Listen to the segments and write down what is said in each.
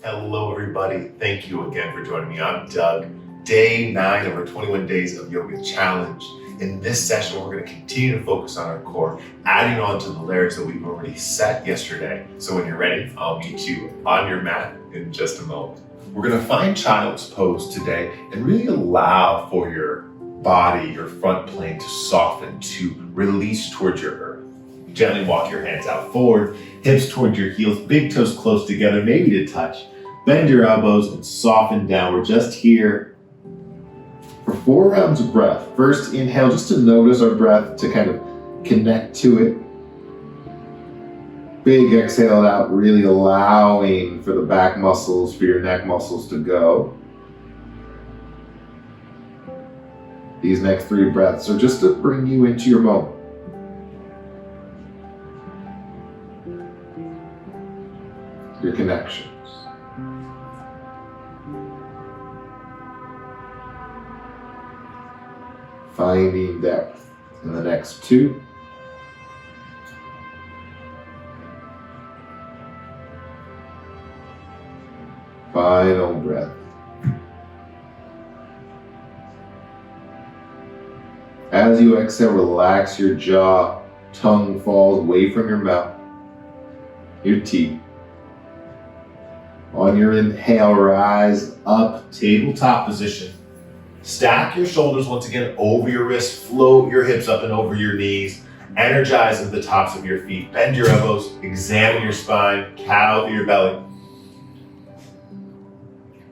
Hello, everybody. Thank you again for joining me. I'm Doug. Day 9 of our 21 Days of Yoga Challenge. In this session, we're going to continue to focus on our core, adding on to the layers that we've already set yesterday. So when you're ready, I'll meet you on your mat in just a moment. We're going to find child's pose today and really allow for your body, your front plane to soften, to release towards your earth. Gently walk your hands out forward, hips towards your heels, big toes close together, maybe to touch. Bend your elbows and soften down. We're just here for 4 rounds of breath. First, inhale just to notice our breath, to kind of connect to it. Big exhale out, really allowing for the back muscles, for your neck muscles to go. These next 3 breaths are just to bring you into your moment. Your connections. Finding depth in the next 2. Final breath. As you exhale, relax your jaw, tongue falls away from your mouth, your teeth. On your inhale, rise up, tabletop position. Stack your shoulders once again over your wrists, float your hips up and over your knees, energize at the tops of your feet, bend your elbows, examine your spine, cat over your belly.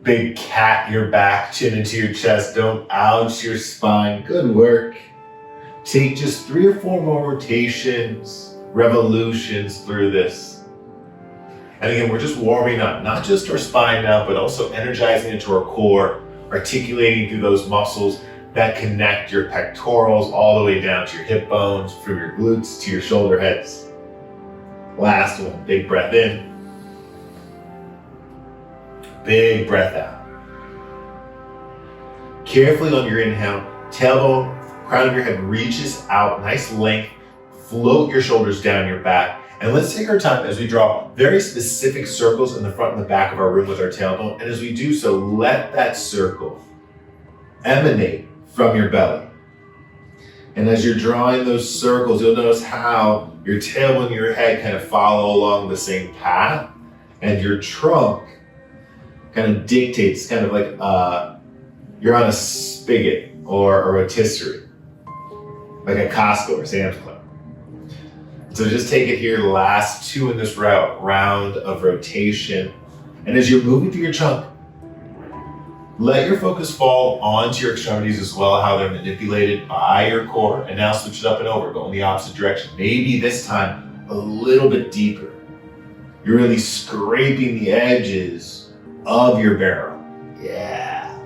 Big cat your back, chin into your chest, don't ouch your spine, good work. Take just 3 or 4 more rotations, revolutions through this. And again, we're just warming up, not just our spine now, but also energizing into our core, articulating through those muscles that connect your pectorals all the way down to your hip bones, from your glutes to your shoulder heads. Last one, big breath in. Big breath out. Carefully on your inhale, tailbone, crown of your head reaches out, nice length. Float your shoulders down your back. And let's take our time as we draw very specific circles in the front and the back of our room with our tailbone. And as we do so, let that circle emanate from your belly. And as you're drawing those circles, you'll notice how your tailbone and your head kind of follow along the same path, and your trunk kind of dictates, kind of like you're on a spigot or a rotisserie, like a Costco or Sam's Club. So just take it here, the last 2 in this round of rotation. And as you're moving through your trunk, let your focus fall onto your extremities as well, how they're manipulated by your core. And now switch it up and over, go in the opposite direction. Maybe this time a little bit deeper. You're really scraping the edges of your barrel. Yeah.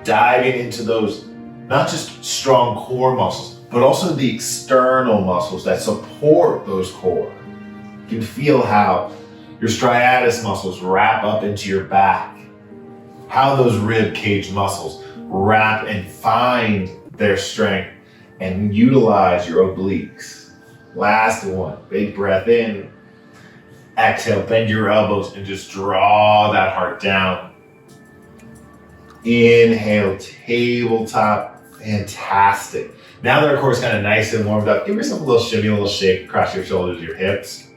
Diving into those, not just strong core muscles, but also the external muscles that support those core. You can feel how your striatus muscles wrap up into your back, how those rib cage muscles wrap and find their strength and utilize your obliques. Last one, big breath in. Exhale, bend your elbows and just draw that heart down. Inhale, tabletop. Fantastic. Now that our core is kind of nice and warmed up, give yourself a little shimmy, a little shake across your shoulders, your hips.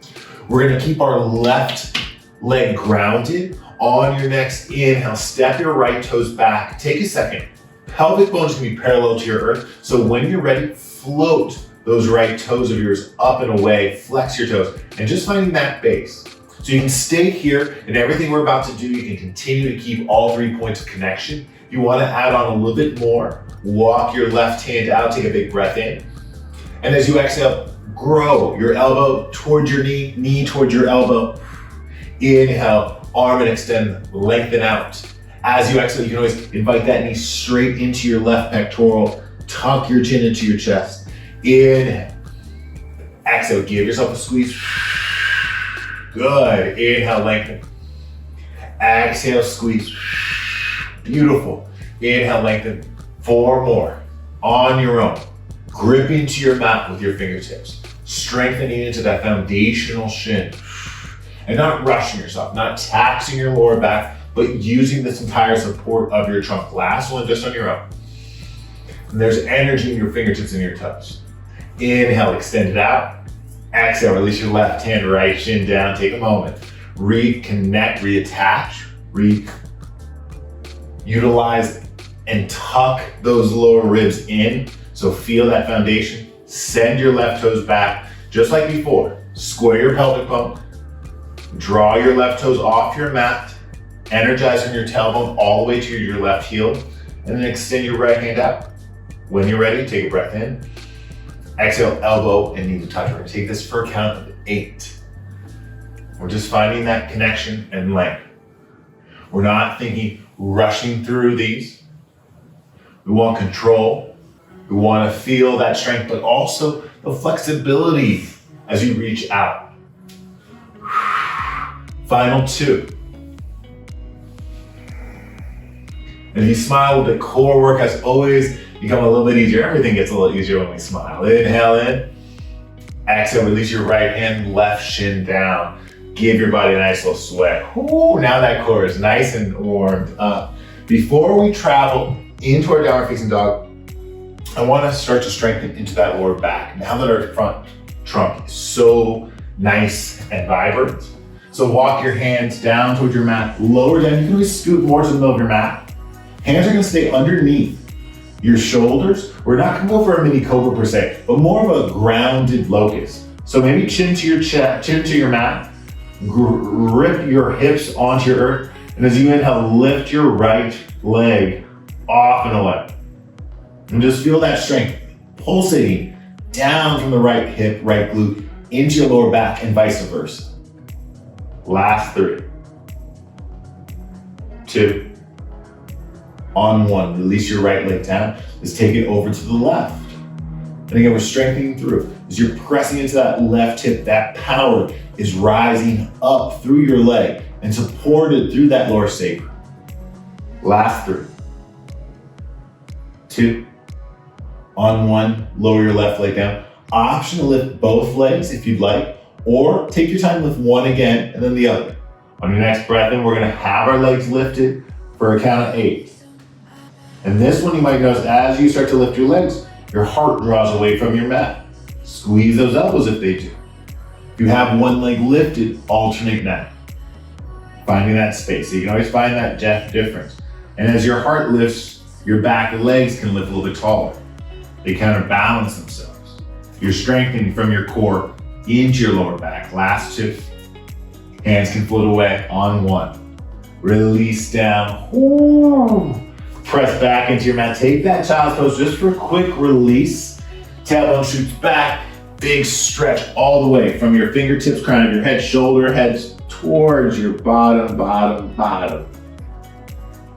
We're going to keep our left leg grounded. On your next inhale, step your right toes back. Take a second. Pelvic bones can be parallel to your earth. So when you're ready, float those right toes of yours up and away. Flex your toes and just finding that base. So you can stay here, and everything we're about to do, you can continue to keep all 3 points of connection. If you want to add on a little bit more, walk your left hand out, take a big breath in. And as you exhale, grow your elbow towards your knee, knee towards your elbow. Inhale, arm and extend, lengthen out. As you exhale, you can always invite that knee straight into your left pectoral. Tuck your chin into your chest. Inhale. Exhale, give yourself a squeeze. Good. Inhale, lengthen. Exhale, squeeze. Beautiful. Inhale, lengthen. 4 more. On your own. Grip into your mat with your fingertips. Strengthening into that foundational shin. and not rushing yourself, not taxing your lower back, but using this entire support of your trunk. Last one, just on your own. And there's energy in your fingertips and your toes. Inhale, extend it out. Exhale, release your left hand, right shin down. Take a moment. Reconnect, reattach, utilize and tuck those lower ribs in. So feel that foundation. Send your left toes back, just like before. Square your pelvic bone. Draw your left toes off your mat. Energizing your tailbone all the way to your left heel. And then extend your right hand out. When you're ready, take a breath in. Exhale, elbow and knee to touch. We're gonna take this for a count of 8. We're just finding that connection and length. We're not thinking rushing through these. We want control. We want to feel that strength, but also the flexibility as you reach out. Final 2. And if you smile a bit, core work has always become a little bit easier. Everything gets a little easier when we smile. Inhale in. Exhale, release your right hand, left shin down. Give your body a nice little sweat. Ooh, now that core is nice and warmed up. Before we travel into our downward facing dog, I want to start to strengthen into that lower back. Now that our front trunk is so nice and vibrant. So walk your hands down towards your mat, lower down. You can always scoot more to the middle of your mat. Hands are gonna stay underneath your shoulders. We're not gonna go for a mini cobra per se, but more of a grounded locust. So maybe chin to your chest, chin to your mat, grip your hips onto your earth, and as you inhale, lift your right leg off and away. And just feel that strength pulsating down from the right hip, right glute, into your lower back and vice versa. Last 3. 2. On 1, release your right leg down. Let's take it over to the left. And again, we're strengthening through. As you're pressing into that left hip, that power is rising up through your leg and supported through that lower sacrum. Last 3. 2. On 1, lower your left leg down. Option to lift both legs if you'd like, or take your time, lift one again and then the other. On your next breath in, we're gonna have our legs lifted for a count of 8. And this one you might notice as you start to lift your legs, your heart draws away from your mat. Squeeze those elbows if they do. If you have one leg lifted, alternate now. Finding that space. So you can always find that difference. And as your heart lifts, your back legs can lift a little bit taller. They counterbalance themselves. You're strengthening from your core into your lower back. Last 2. Hands can float away on 1. Release down. Ooh. Press back into your mat. Take that child's pose just for a quick release. Tailbone shoots back. Big stretch all the way from your fingertips, crown of your head, shoulder heads towards your bottom.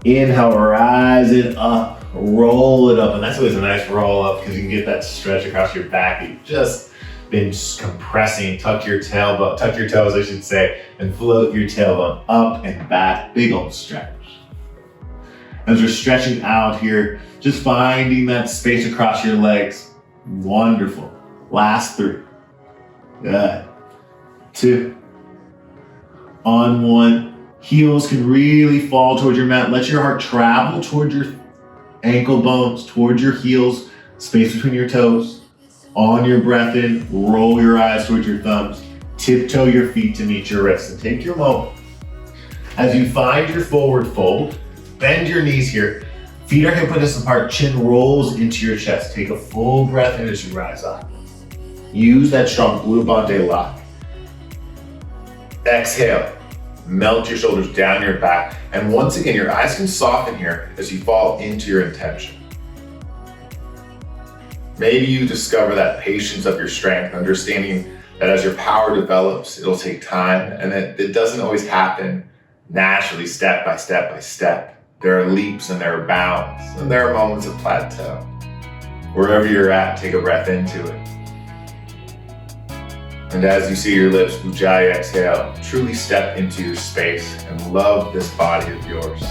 Inhale, rise it up, roll it up. And that's always a nice roll up because you can get that stretch across your back. You've just been compressing. Tuck your toes, I should say, and float your tailbone up and back. Big old stretch. As we're stretching out here, just finding that space across your legs. Wonderful. Last 3. Good. 2. On 1. Heels can really fall towards your mat. Let your heart travel towards your ankle bones, towards your heels, space between your toes. On your breath in, roll your eyes towards your thumbs. Tiptoe your feet to meet your wrists and take your moment. As you find your forward fold, bend your knees here. Feet are hip width apart, chin rolls into your chest. Take a full breath in as you rise up. Use that strong glute bande lock. Exhale, melt your shoulders down your back. And once again, your eyes can soften here as you fall into your intention. Maybe you discover that patience of your strength, understanding that as your power develops, it'll take time and that it doesn't always happen naturally, step by step by step. There are leaps and there are bounds and there are moments of plateau. Wherever you're at, take a breath into it. And as you see your lips, Ujjayi exhale, truly step into your space and love this body of yours.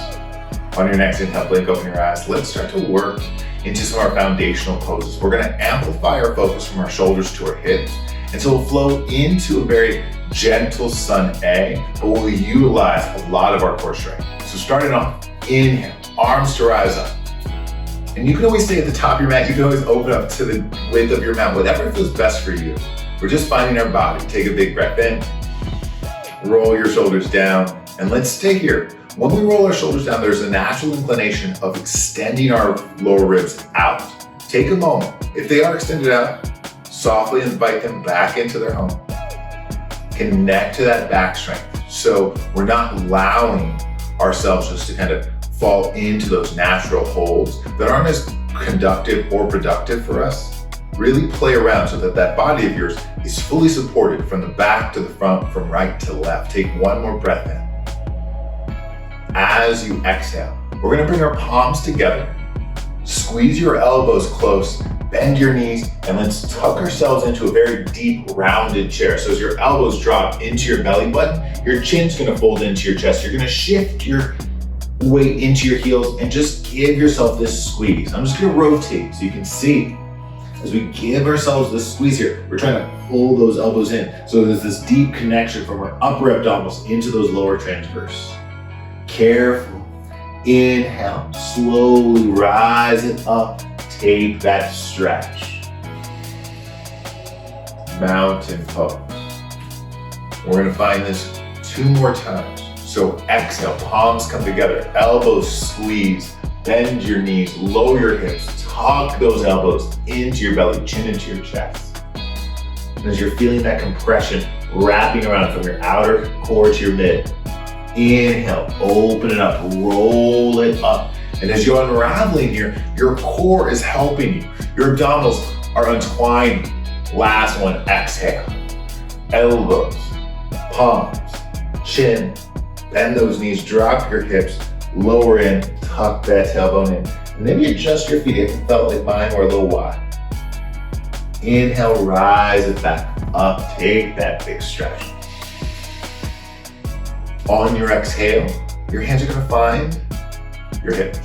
On your next inhale, blink open your eyes. Let's start to work into some of our foundational poses. We're gonna amplify our focus from our shoulders to our hips. And so we'll flow into a very gentle sun A, but we'll utilize a lot of our core strength. So starting off, inhale, arms to rise up. And you can always stay at the top of your mat. You can always open up to the width of your mat, whatever feels best for you. We're just finding our body. Take a big breath in, roll your shoulders down, and let's stay here. When we roll our shoulders down, there's a natural inclination of extending our lower ribs out. Take a moment. If they are extended out, softly invite them back into their home. Connect to that back strength. So we're not allowing ourselves just to kind of fall into those natural holds that aren't as conductive or productive for us. Really play around so that that body of yours is fully supported from the back to the front, from right to left. Take one more breath in. As you exhale, we're gonna bring our palms together. Squeeze your elbows close, bend your knees, and let's tuck ourselves into a very deep, rounded chair. So as your elbows drop into your belly button, your chin's gonna fold into your chest. You're gonna shift your weight into your heels and just give yourself this squeeze. I'm just gonna rotate so you can see. As we give ourselves this squeeze here, we're trying to pull those elbows in. So there's this deep connection from our upper abdominals into those lower transverse. Careful. Inhale, slowly rise it up. Take that stretch. Mountain pose. We're gonna find this 2 more times. So exhale, palms come together, elbows squeeze, bend your knees, lower your hips, tuck those elbows into your belly, chin into your chest. And as you're feeling that compression wrapping around from your outer core to your mid, inhale, open it up, roll it up. And as you're unraveling here, your core is helping you. Your abdominals are entwining. Last one, exhale. Elbows, palms, chin, bend those knees, drop your hips, lower in, tuck that tailbone in. And maybe adjust your feet if it felt like mine were a little wide. Inhale, rise it back up, take that big stretch. On your exhale, your hands are gonna find your hips.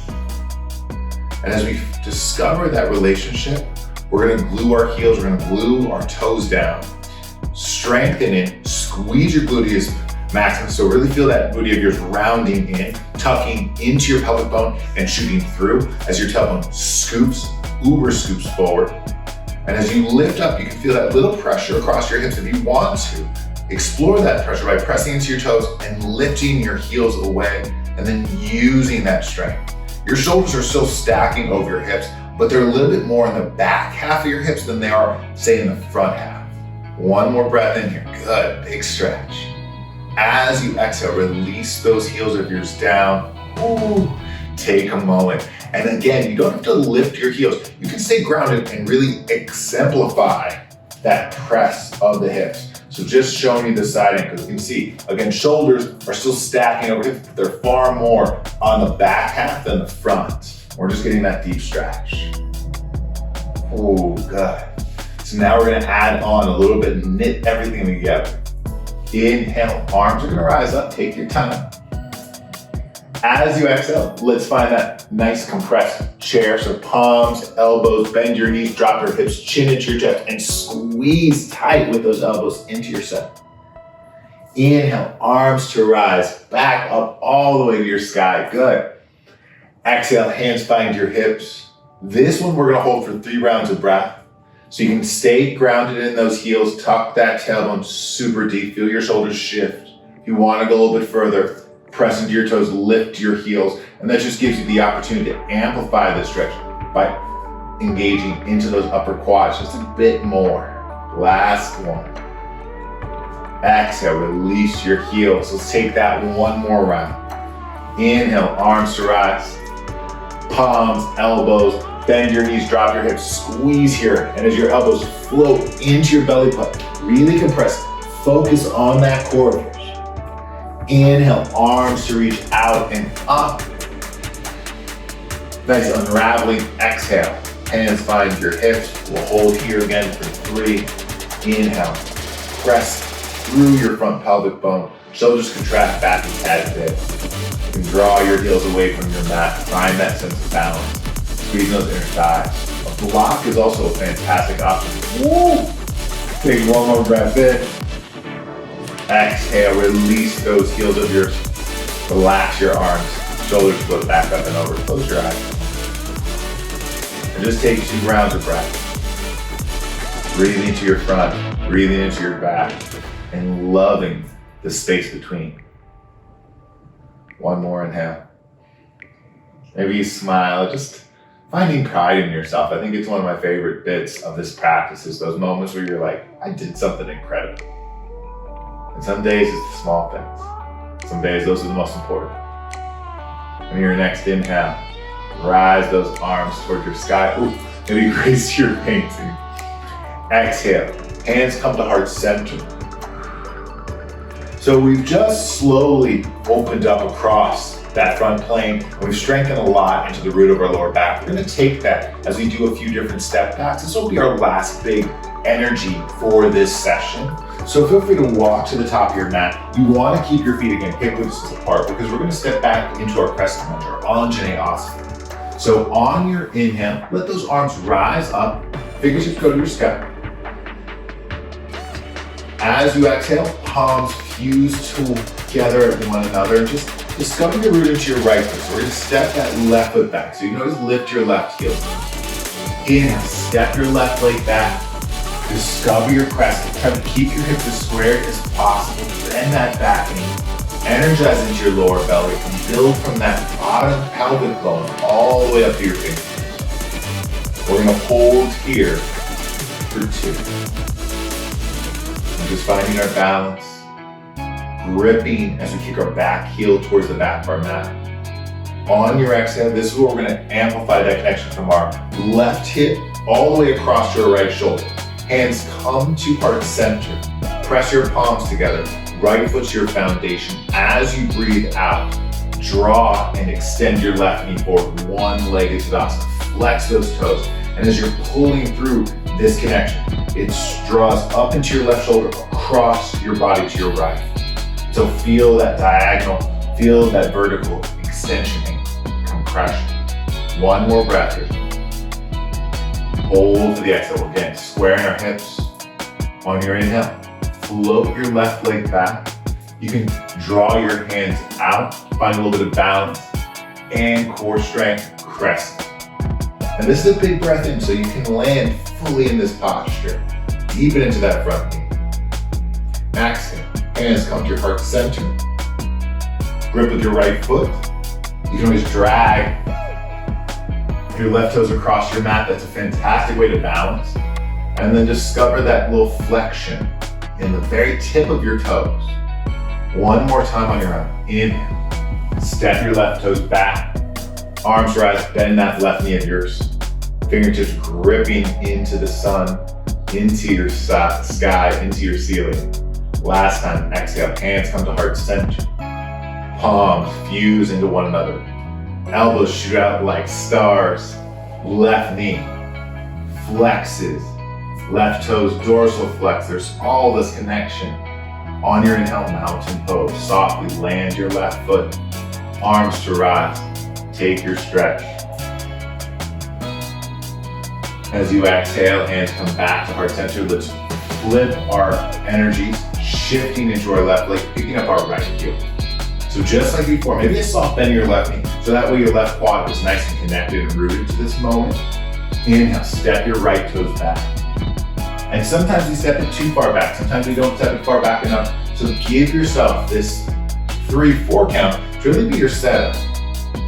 And as we discover that relationship, we're gonna glue our heels, we're gonna glue our toes down. Strengthen it, squeeze your gluteus maximus, so really feel that booty of yours rounding in, tucking into your pelvic bone and shooting through as your tailbone scoops, uber scoops forward. And as you lift up, you can feel that little pressure across your hips. If you want to, explore that pressure by pressing into your toes and lifting your heels away and then using that strength. Your shoulders are still stacking over your hips, but they're a little bit more in the back half of your hips than they are, say, in the front half. One more breath in here. Good, big stretch. As you exhale, release those heels of yours down. Ooh, take a moment. And again, you don't have to lift your heels. You can stay grounded and really exemplify that press of the hips. So just showing you the side angle, because you can see, again, shoulders are still stacking over hips, but they're far more on the back half than the front. We're just getting that deep stretch. Oh, good. So now we're gonna add on a little bit, knit everything together. Inhale, arms are gonna rise up, take your time. As you exhale, let's find that nice compressed chair. So palms, elbows, bend your knees, drop your hips, chin into your chest, and squeeze tight with those elbows into your center. Inhale, arms to rise, back up all the way to your sky. Good. Exhale, hands find your hips. This one we're gonna hold for 3 rounds of breath. So you can stay grounded in those heels, tuck that tailbone super deep, feel your shoulders shift. If you wanna go a little bit further, press into your toes, lift your heels, and that just gives you the opportunity to amplify this stretch by engaging into those upper quads just a bit more. Last one. Exhale, release your heels. Let's take that one more round. Inhale, arms to rise. Palms, elbows, bend your knees, drop your hips, squeeze here. And as your elbows float into your belly button, really compress, focus on that core of yours. Inhale, arms to reach out and up. Nice unraveling. Exhale, hands find your hips. We'll hold here again for 3. Inhale, press through your front pelvic bone. Shoulders contract back a tad bit. You can draw your heels away from your mat. Find that sense of balance. Squeeze those inner thighs. A block is also a fantastic option. Woo! Take one more breath in. Exhale, release those heels of yours. Relax your arms. Shoulders float back up and over. Close your eyes. And just take 2 rounds of breath. Breathing into your front, breathing into your back, and loving the space between. One more inhale. Maybe you smile, just finding pride in yourself. I think it's one of my favorite bits of this practice is those moments where you're like, I did something incredible. And some days it's the small things. Some days those are the most important. And your next inhale, rise those arms toward your sky. Ooh, maybe raise to your painting. Exhale, hands come to heart center. So we've just slowly opened up across that front plane, and we've strengthened a lot into the root of our lower back. We're gonna take that as we do a few different step backs. This will be our last big energy for this session. So feel free to walk to the top of your mat. You wanna keep your feet again hip widths apart because we're gonna step back into our crescent lunge, our Anjaneyasana. So on your inhale, let those arms rise up, fingertips go to your sky. As you exhale, palms fuse together at one another and just discover your root into your right foot. So we're gonna step that left foot back. So you notice lift your left heel. Inhale, step your left leg back. Discover your crescent. Try to keep your hips as squared as possible. Bend that back knee. Energize into your lower belly and build from that bottom pelvic bone all the way up to your fingertips. We're gonna hold here for 2. And just finding our balance. Gripping as we kick our back heel towards the back of our mat. On your exhale, this is where we're gonna amplify that connection from our left hip all the way across to our right shoulder. Hands come to heart center. Press your palms together. Right foot to your foundation. As you breathe out, draw and extend your left knee forward. One-legged Tadasana. Flex those toes. And as you're pulling through this connection, it draws up into your left shoulder, across your body to your right. So feel that diagonal, feel that vertical extension and compression. One more breath here. Hold for the exhale. Again, squaring our hips. On your inhale, float your left leg back. You can draw your hands out, find a little bit of balance and core strength, crescent. And this is a big breath in, so you can land fully in this posture. Deepen into that front knee. Exhale. Hands come to your heart center. Grip with your right foot. You can always drag your left toes across your mat. That's a fantastic way to balance. And then discover that little flexion in the very tip of your toes. One more time on your own. Inhale. Step your left toes back. Arms rise, bend that left knee of yours. Fingertips gripping into the sun, into your sky, into your ceiling. Last time, exhale, hands come to heart center. Palms fuse into one another. Elbows shoot out like stars. Left knee flexes. Left toes dorsal flex. There's all this connection. On your inhale, mountain pose. Softly land your left foot. Arms to rise. Take your stretch. As you exhale, hands come back to heart center. Let's flip our energies, shifting into our left leg, picking up our right heel. So just like before, maybe a soft bend in your left knee. So that way your left quad is nice and connected and rooted to this moment. Inhale, step your right toes back. And sometimes we step it too far back. Sometimes we don't step it far back enough. So give yourself this 3-4 count to really be your setup.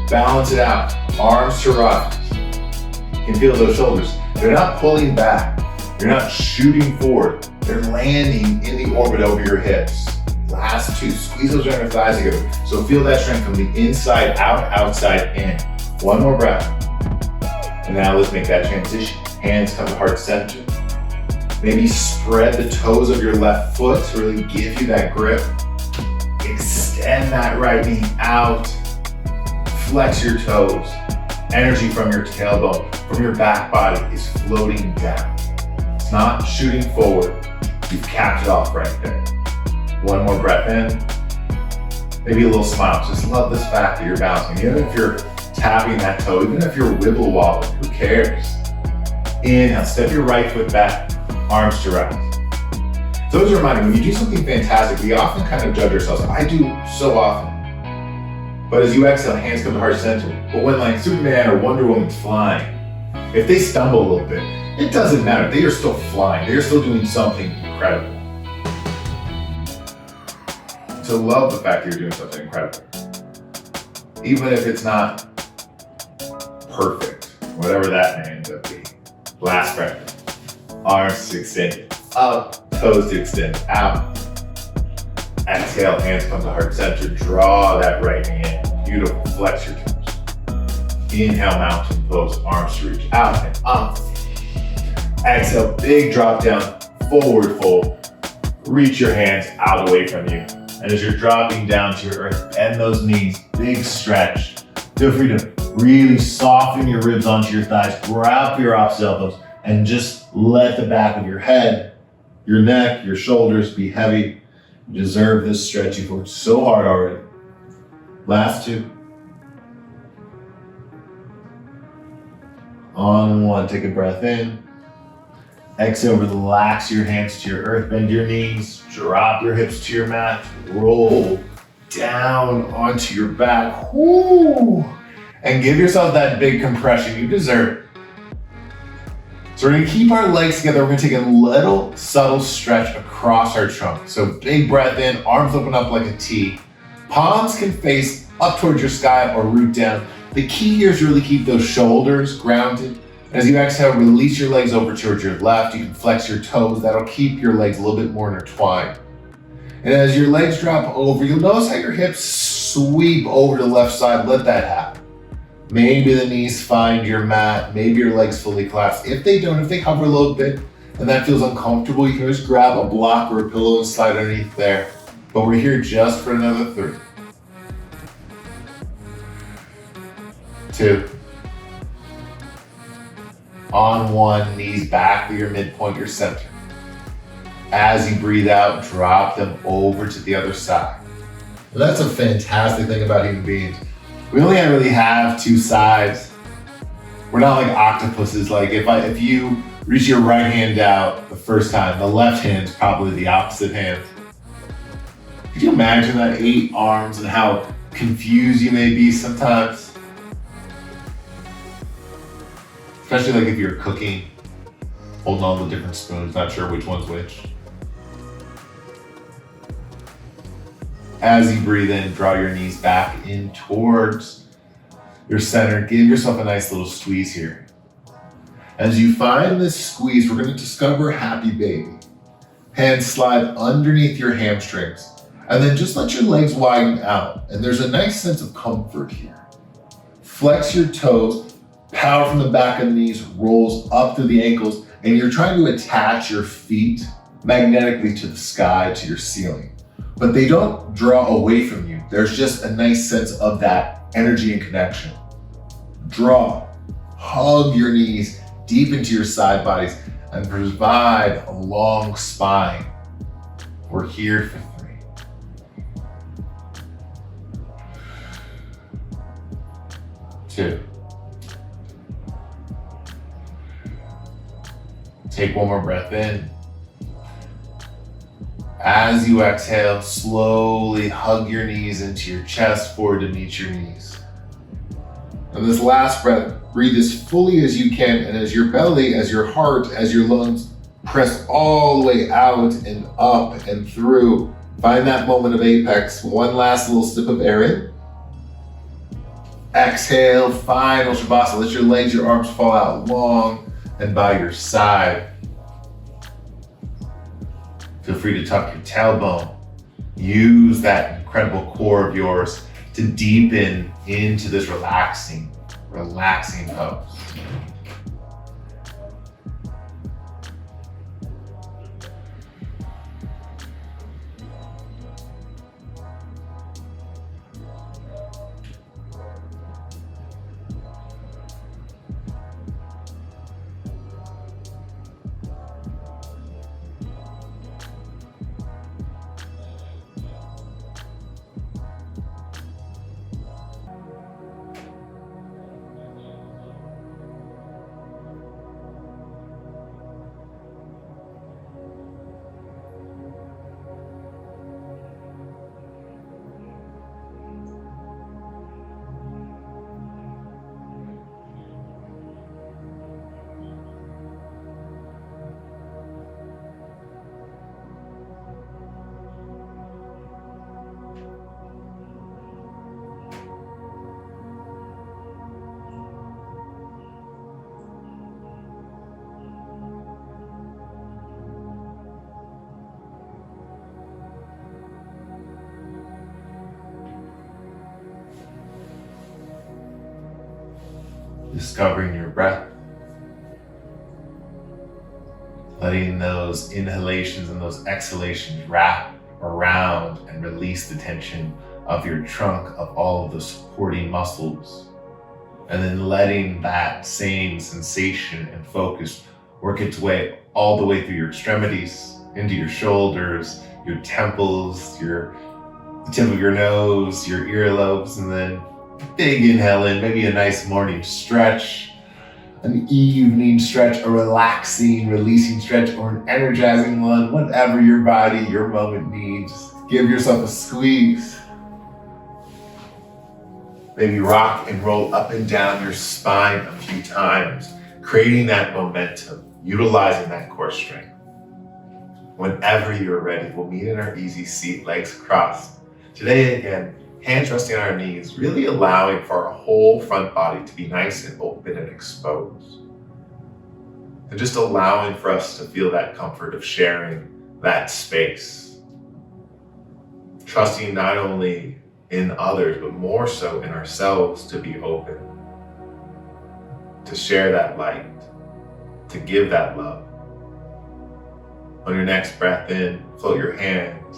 Balance it out. Arms to rise. You can feel those shoulders. They're not pulling back. You're not shooting forward. They're landing in the orbit over your hips. Last 2, squeeze those inner thighs together. So feel that strength from the inside out, outside in. One more breath. And now let's make that transition. Hands come to heart center. Maybe spread the toes of your left foot to really give you that grip. Extend that right knee out. Flex your toes. Energy from your tailbone, from your back body is floating down. It's not shooting forward. You've capped it off right there. One more breath in. Maybe a little smile. Just love this fact that you're bouncing. Even if you're tapping that toe, even if you're wibble wobbling, who cares? Inhale, step your right foot back, arms to rise. So as a reminder, when you do something fantastic, we often kind of judge ourselves. I do so often. But as you exhale, hands come to heart center. But when like Superman or Wonder Woman's flying, if they stumble a little bit, it doesn't matter. They are still flying. They are still doing something incredible. To love the fact that you're doing something incredible. Even if it's not perfect, whatever that may end up being. Last breath. Arms extended, up, toes to extend, out. Exhale, hands come to heart center. Draw that right hand. Beautiful, flex your toes. Inhale, mountain pose, arms to reach out and up. Exhale, big drop down, forward fold. Reach your hands out away from you. And as you're dropping down to your earth, bend those knees, big stretch. Feel free to really soften your ribs onto your thighs, grab your opposite elbows, and just let the back of your head, your neck, your shoulders be heavy. You deserve this stretch. You've worked so hard already. Last two. On one, take a breath in. Exhale, relax your hands to your earth, bend your knees, drop your hips to your mat, roll down onto your back. Woo! And give yourself that big compression you deserve. So we're gonna keep our legs together. We're gonna take a little subtle stretch across our trunk. So big breath in, arms open up like a T. Palms can face up towards your sky or root down. The key here is really keep those shoulders grounded. As you exhale, release your legs over towards your left. You can flex your toes. That'll keep your legs a little bit more intertwined. And as your legs drop over, you'll notice how your hips sweep over to the left side. Let that happen. Maybe the knees find your mat. Maybe your legs fully collapse. If they don't, if they hover a little bit and that feels uncomfortable, you can always grab a block or a pillow and slide underneath there. But we're here just for another 3. 2. On one, knees back to your midpoint, your center. As you breathe out, drop them over to the other side. Well, that's a fantastic thing about human beings. We only really have 2 sides. We're not like octopuses. Like if you reach your right hand out the first time, the left hand's probably the opposite hand. Could you imagine that 8 arms and how confused you may be sometimes? Especially like if you're cooking, holding all the different spoons, not sure which one's which. As you breathe in, draw your knees back in towards your center. Give yourself a nice little squeeze here. As you find this squeeze, we're going to discover happy baby. Hands slide underneath your hamstrings, and then just let your legs widen out. And there's a nice sense of comfort here. Flex your toes. Power from the back of the knees rolls up through the ankles, and you're trying to attach your feet magnetically to the sky, to your ceiling. But they don't draw away from you. There's just a nice sense of that energy and connection. Draw, hug your knees deep into your side bodies, and provide a long spine. We're here for 3. 2. Take one more breath in. As you exhale, slowly hug your knees into your chest, forward to meet your knees. And this last breath, breathe as fully as you can, and as your belly, as your heart, as your lungs press all the way out and up and through. Find that moment of apex. One last little sip of air in. Exhale, final Shavasana. Let your legs, your arms fall out long and by your side. Feel free to tuck your tailbone. Use that incredible core of yours to deepen into this relaxing pose. discovering your breath, letting those inhalations and those exhalations wrap around and release the tension of your trunk, of all of the supporting muscles, and then letting that same sensation and focus work its way all the way through your extremities, into your shoulders, your temples, the tip of your nose, your earlobes, and then big inhale in, maybe a nice morning stretch, an evening stretch, a relaxing, releasing stretch, or an energizing one, whatever your body, your moment needs. Give yourself a squeeze. Maybe rock and roll up and down your spine a few times, creating that momentum, utilizing that core strength. Whenever you're ready, we'll meet in our easy seat, legs crossed. Today, again, hands resting on our knees, really allowing for our whole front body to be nice and open and exposed. And just allowing for us to feel that comfort of sharing that space. Trusting not only in others, but more so in ourselves to be open, to share that light, to give that love. On your next breath in, float your hands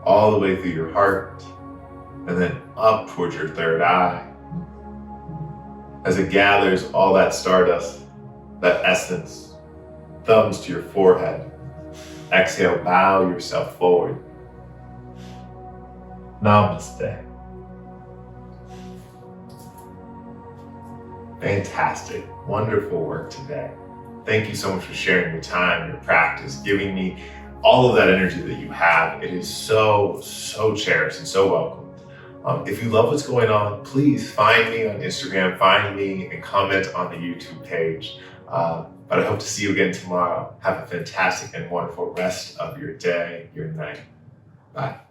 all the way through your heart and then up towards your third eye. As it gathers all that stardust, that essence, thumbs to your forehead. Exhale, bow yourself forward. Namaste. Fantastic, wonderful work today. Thank you so much for sharing your time, your practice, giving me all of that energy that you have. It is so, so cherished and so welcome. If you love what's going on, please find me on Instagram, find me and comment on the YouTube page. But I hope to see you again tomorrow. Have a fantastic and wonderful rest of your day, your night. Bye.